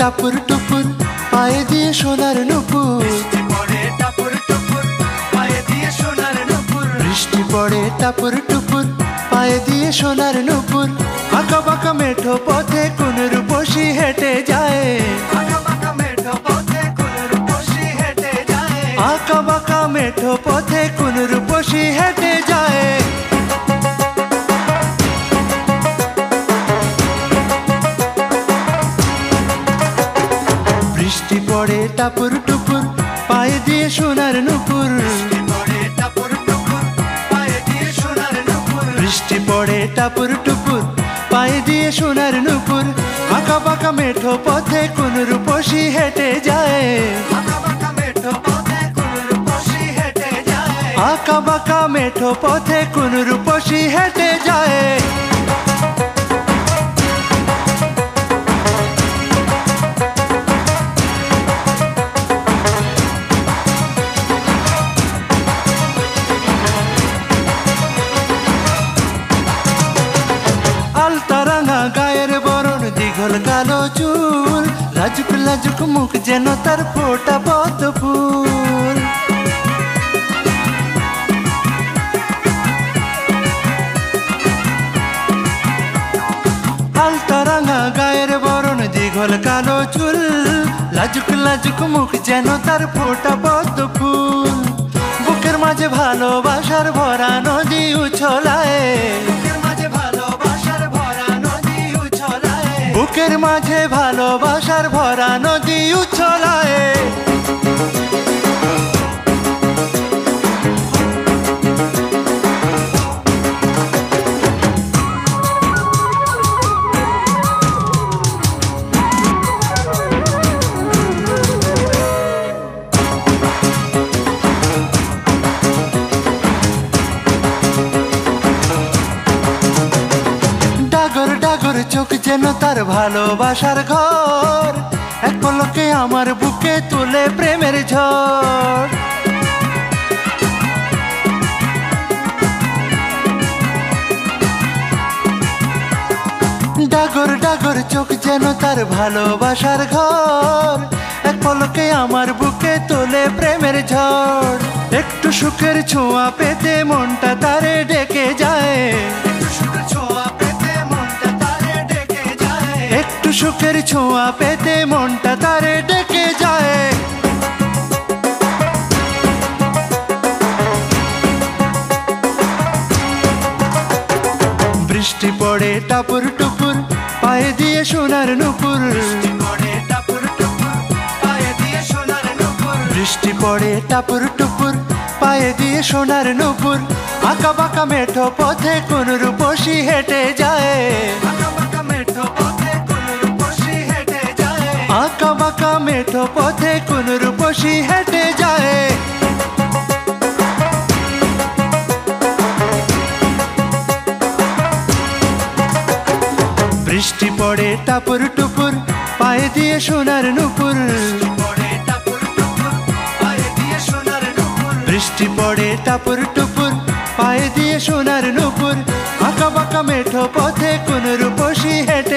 টাপুর টুপুর পায়ে দিয়ে সোনার নুপুর। বৃষ্টি পড়ে টাপুর টুপুর পায়ে দিয়ে সোনার নুপুর। বৃষ্টি পড়ে টাপুর টুপুর পায়ে দিয়ে সোনার নুপুর। আঁকা বাঁকা মেঠো পথে কোন রূপসী হেঁটে যায়। আঁকা বাঁকা মেঠো পথে কোন রূপসী হেঁটে যায়। আঁকা বাঁকা মেঠো পথে কোন রূপসী হেঁটে যায়। বৃষ্টি পড়ে টাপুর টুপুর পায়ে দিয়ে সোনার নুপুর। বৃষ্টি পড়ে টাপুর টুপুর পায়ে দিয়ে সোনার নুপুর। বৃষ্টি পড়ে টাপুর টুপুর পায়ে দিয়ে সোনার নুপুর। আঁকা বাঁকা মেঠো পথে কোন রূপসী হেঁটে যায়। আঁকা বাঁকা মেঠো পথে কোন রূপসী হেঁটে যায়। আঁকা বাঁকা মেঠো পথে কোন রূপসী হেঁটে যায়। আলতারাঙা গায়ের বরণ দীঘল কালো চুল। লাজুক লাজুক মুখ যেন তার ফোটা পদ্ম ফুল। আলতারাঙা গায়ের বরণ দীঘল কালো চুল। লাজুক লাজুক মুখ যেন তার ফোটা পদ্ম ফুল। বুকের মাঝে ভালোবাসার ভরা নদী উছলায়। বুকের মাঝে ভালোবাসার ভরা নদী উছলায়। বুকের মাঝে ভালোবাসার ভরা নদী উছলায়। ডাগর ডাগর চোখ যেন তার ভালোবাসার ঘর। এক পলকে আমার বুকে তুলে প্রেমের ঝড়। ডাগর ডাগর চোখ যেন তার ভালোবাসার ঘর। এক পলকে আমার বুকে তোলে প্রেমের ঝড়। একটু সুখের ছোঁয়া পেতে মনটা তারে ডেকে যায়। একটু সুখের ছোঁয়া পেতে মনটা তারে ডেকে যায়। একটু সুখের ছোঁয়া পেতে মনটা তারে ডেকে যায়। বৃষ্টি পড়ে টাপুর টুপুর পায়ে দিয়ে সোনার নুপুর। বৃষ্টি পড়ে টাপুর টুপুর পায়ে দিয়ে সোনার নুপুর। বৃষ্টি পড়ে টাপুর টুপুর পায়ে দিয়ে সোনার নুপুর। আঁকা বাঁকা মেঠো পথে কোন রূপসী হেঁটে যায়। আঁকা বাঁকা মেঠো পথে কোন রূপসী হেঁটে যায়। আঁকা বাঁকা মেঠো পথে কোন রূপসী হেঁটে যায়। বৃষ্টি পড়ে টাপুর টুপুর পায়ে দিয়ে সোনার নুপুর। বৃষ্টি পড়ে টাপুর টুপুর পায়ে দিয়ে সোনার নুপুর। বৃষ্টি পড়ে টাপুর টুপুর পায়ে দিয়ে সোনার নুপুর। আঁকা বাঁকা মেঠো পথে কোন রূপসী হেঁটে